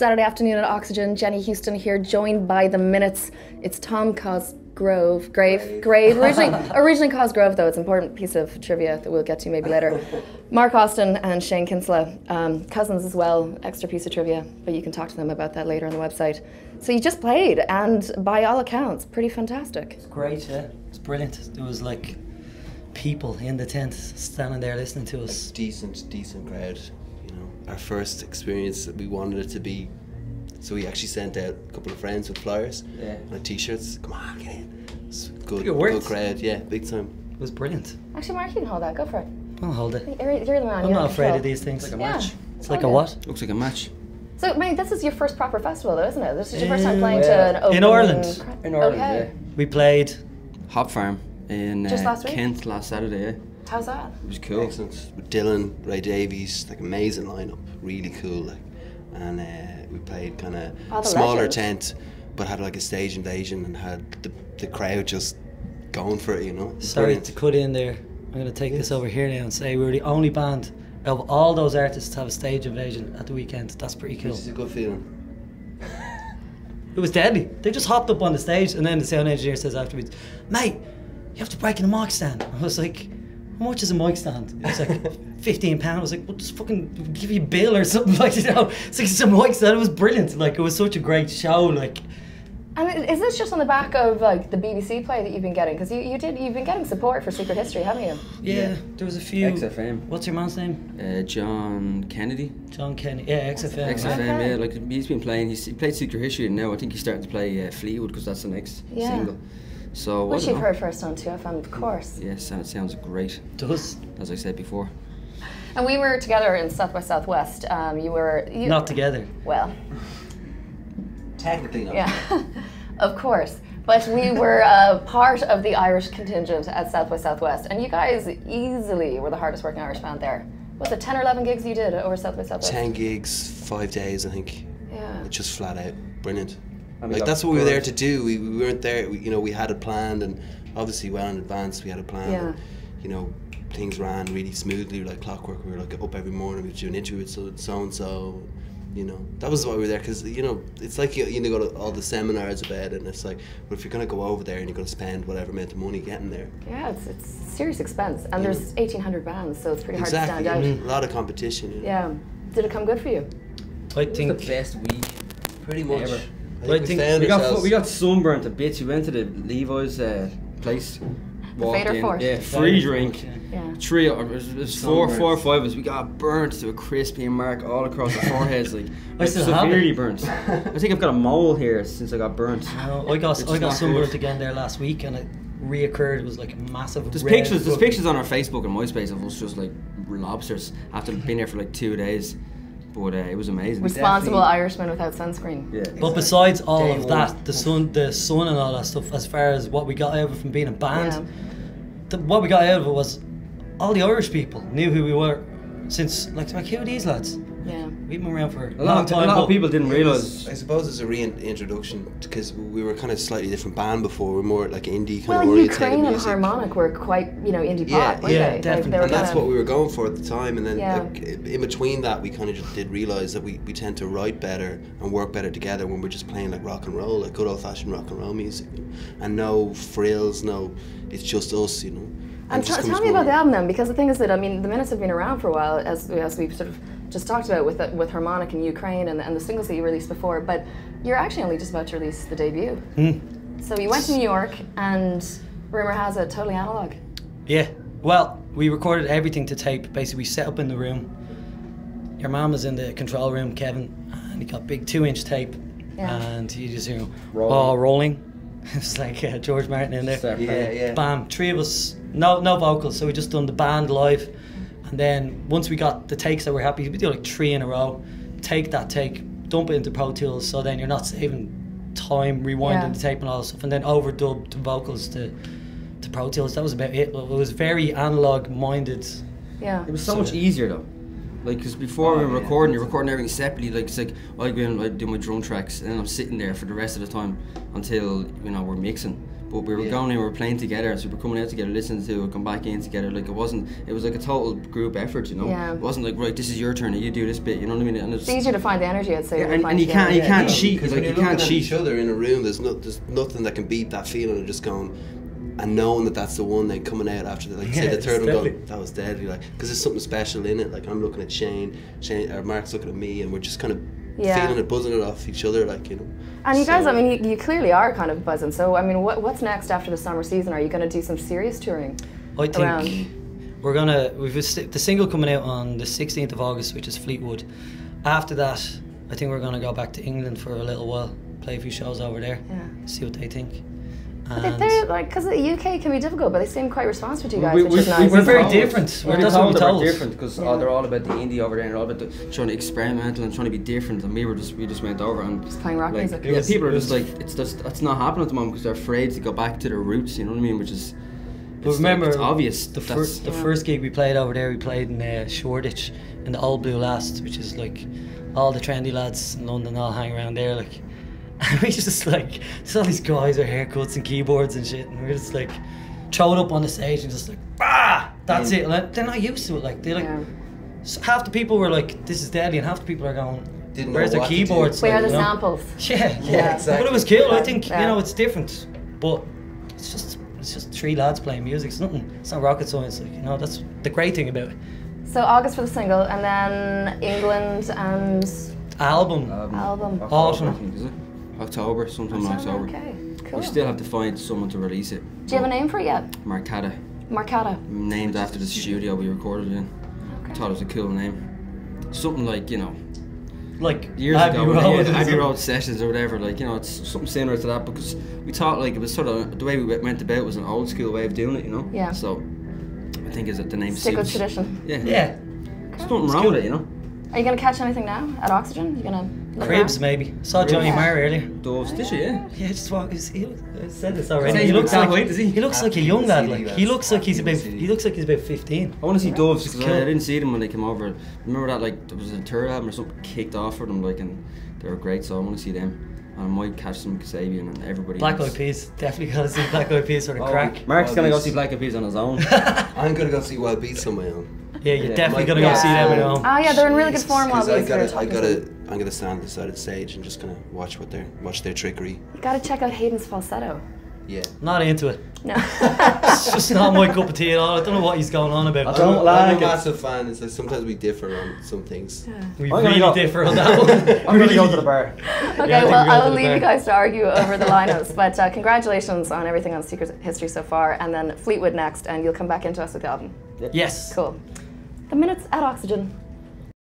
Saturday afternoon at Oxygen. Jenny Houston here, joined by the Minutes. It's Tom Cosgrove. Grave. Originally Cosgrove, though. It's an important piece of trivia that we'll get to maybe later. Mark Austin and Shane Kinsella. Cousins as well, extra piece of trivia, but you can talk to them about that later on the website. So you just played, and by all accounts, pretty fantastic. It's great, yeah. It's brilliant. There was like people in the tent standing there listening to us. A decent crowd. You know, our first experience, we wanted it to be, so we actually sent out a couple of friends with flyers and t-shirts. Come on, get in. It's good crowd, yeah, big time. It was brilliant. Actually, Mark, you can hold that. Go for it. I'll hold it. You're the man. I'm not afraid of these things. It's like a match. It's like a what? Looks like a match. So, I mean, this is your first proper festival, though, isn't it? This is your first time playing to an open... In Ireland. In Ireland, okay. We played Hop Farm in Just last week? Kent last Saturday, yeah. How's that? It was cool. Excellent. With Dylan, Ray Davies, like amazing lineup, really cool. Like, and we played kind of smaller tent, but had like a stage invasion and had the crowd just going for it, you know. Sorry to cut in there. I'm going to take this over here now and say we were the only band of all those artists to have a stage invasion at the weekend. That's pretty cool. Which is a good feeling. It was deadly. They just hopped up on the stage, and then the sound engineer says afterwards, "Mate, you have to break in a mic stand." I was like, "How much is a mic stand?" It was like £15. I was like, "Well, just fucking give you a bill or something." Like, you know, it's a mic stand. It was brilliant. Like, it was such a great show. Like. And is this just on the back of like the BBC play that you've been getting? Because you've been getting support for Secret History, haven't you? Yeah, there was a few. XFM. What's your man's name? John Kennedy. John Kennedy. Yeah, XFM. XFM, okay. yeah. Like he's been playing. He played Secret History, and now I think he's starting to play Fleetwood because that's the next single. So which you've heard first on 2FM, of course. Yes, and it sounds great. It does. As I said before. And we were together in South by Southwest. You not together. Well. Technically not. Yeah. Of course, but we were part of the Irish contingent at South by Southwest, and you guys easily were the hardest working Irish band there. Was it 10 or 11 gigs you did over South by Southwest? 10 gigs, 5 days, I think. Yeah. Just flat out brilliant. Like that's what we were there to do. We weren't there. We had it planned, and obviously well in advance we had a plan. Yeah. And, you know, things ran really smoothly, like clockwork. We were like up every morning. We would do an interview with so and so. You know, that was why we were there, because, you know, it's like you go to all the seminars about it, and it's like, but if you're going to go over there and you're going to spend whatever amount of money getting there. Yeah, it's serious expense, and there's 1,800 bands, so it's pretty hard to stand out. A lot of competition. You know? Yeah. Did it come good for you? I think the best week. Pretty much. Ever. I think we got sunburnt a bit. We went to the Levi's place. Fader Fort. Yeah, free drink. Yeah. There's four or five of us. We got burnt to a crispy mark all across our foreheads, like still have severely burnt. I think I've got a mole here since I got burnt. I got sunburnt again there last week, and it reoccurred. It was like a massive. There's pictures on our Facebook and MySpace of us just like lobsters after being there for like 2 days. But it was amazing. Responsible Irishman without sunscreen. Yeah. But besides all of that, the sun and all that stuff, as far as what we got out of it from being a band, what we got out of it was all the Irish people knew who we were since, like who are these lads? Yeah. We've been around for a long time. A lot of people didn't realise. I suppose it's a reintroduction, because we were kind of slightly different band before. We were more like indie kind well, of oriented Ukraine music. and Harmonic were quite, indie pop, weren't they? Definitely. Like, and that's what we were going for at the time. And then Yeah. in between that, we kind of just did realise that we tend to write better and work better together when we're just playing like rock and roll, like good old fashioned rock and roll music, and no frills, it's just us, you know. And tell me about the album then, because the thing is that, I mean, the Minutes have been around for a while, as we've sort of just talked about with Harmonic and Ukraine and the singles that you released before, but you're actually only just about to release the debut. So you went to New York, and rumour has it, totally analog. Yeah, well, we recorded everything to tape. Basically, we set up in the room. Your mum was in the control room, Kevin, and he got big 2-inch tape, and you just rolling. It's like George Martin in there. Yeah. Bam, 3 of us, no vocals, so we just done the band live, and then once we got the takes that we're happy, we do like 3 in a row, take, dump it into Pro Tools, so then you're not saving time rewinding the tape and all that stuff, and then overdub the vocals to Pro Tools. That was about it. It was very analog minded. Yeah. It was so much easier though. Like, because before we were recording, you're recording everything separately. Like, it's like I go in, I do my drum tracks, and then I'm sitting there for the rest of the time until we're mixing. But we were going in, we were playing together, so we were coming out together, listening to it, come back in together. Like it was like a total group effort, you know. Yeah. It wasn't like, right, this is your turn, and you do this bit, you know what I mean? And It's easier to find the energy, I'd say. Yeah, when and playing you can't together. you can't no, cheat. because Like when you you're can't looking at each cheat. other in a room, there's nothing that can beat that feeling of just going and knowing that that's the one, then coming out after the, like say the it's third one, deadly. going, that was deadly, like, because there's something special in it. Like I'm looking at Shane or Mark's looking at me, and we're just kind of Yeah. feeling it, buzzing it off each other, like, you know. And you guys, So- I mean, you clearly are kind of buzzing. So, I mean, what's next after the summer season? Are you going to do some serious touring? I think Around. we've the single coming out on the 16th of August, which is Fleetwood. After that, I think we're going to go back to England for a little while, play a few shows over there, Yeah. see what they think. But And they're like, because the UK can be difficult, but they seem quite responsive to you guys, We- which we- is we- nice. we're very told- different. We're That's what we told that we're told. different because Yeah. they're all about the indie over there, and all about trying to experimental and trying to be different. And we just went over and Just playing rock like, music. Yeah, people are just like it's not happening at the moment because they're afraid to go back to their roots. You know what I mean? Which is. But It's remember, it's obvious. the that's- first gig we played over there, we played in Shoreditch in the Old Blue Last, which is like all the trendy lads in London all hang around there, like. And we just like, there's all these guys with haircuts and keyboards and shit, and we're just like, throw it up on the stage and just like, bah, that's it. Like, they're not used to it. Like, they like, Yeah. half the people were like, this is deadly, and half the people are going, Didn't where's know their what to do. keyboards? Where like, are the you know? samples? Yeah, exactly. But it was cool. I think Yeah. you know it's different, but it's just three lads playing music. It's nothing. It's not rocket science. Like, you know, that's the great thing about it. So August for the single, and then England and Album. Album. Autumn. I think, is it? October, sometime in October. Okay, cool. We still have to find someone to release it. Do you have a name for it yet? Marcata, Marcata. named after the studio we recorded in. I thought it was a cool name. Something like, you know, Like years Abbey ago, Road. Abbey Road Sessions or whatever, like, you know, it's something similar to that because we thought like it was sort of the way we went about was an old school way of doing it, you know. Yeah. So I think is that the name Stick with suits. tradition. Yeah. Yeah, There's nothing wrong with it, you know. Are you going to catch anything now at Oxygen? You're going to look Cribs around? maybe. Saw Johnny Yeah. Marr earlier. Doves, did you? Yeah. Yeah, just walk. I said this already. He He looks can't like wait, does he? he looks like a young lad. Like he looks like he's about City. he looks like he's about 15. I want to see Doves It's because cool. I didn't see them when they came over. Remember that like there was a tour album or something kicked off for them, like, and they were great. So I want to see them. And I might catch some Kasabian and everybody. Black else. Eyed Peas. Definitely gotta see Black Eyed Peas for the crack. Mark's gonna go Obvious. see Black Eyed Peas on his own. I'm gonna go see Wild Beats on my own. Yeah, you're Yeah. definitely Like- gonna go see them at Yeah. home. Oh yeah, they're in really good form while Because these I'm gonna stand at the side of the stage and just gonna watch their trickery. You got to check out Hayden's falsetto. Yeah. Not into it. No. It's just not my cup of tea at all. I don't know what he's going on about. don't like I'm it. a massive fan. It's like sometimes we differ on some things. We I'm gonna really go- differ on that one. I'm gonna go to the bar. Okay, Yeah, I think well, we're I going will to the leave you bar. guys to argue over the lineups. But congratulations on everything on Secret History so far, and then Fleetwood next, and you'll come back into us with the album. Yes. Cool. The Minutes at Oxygen.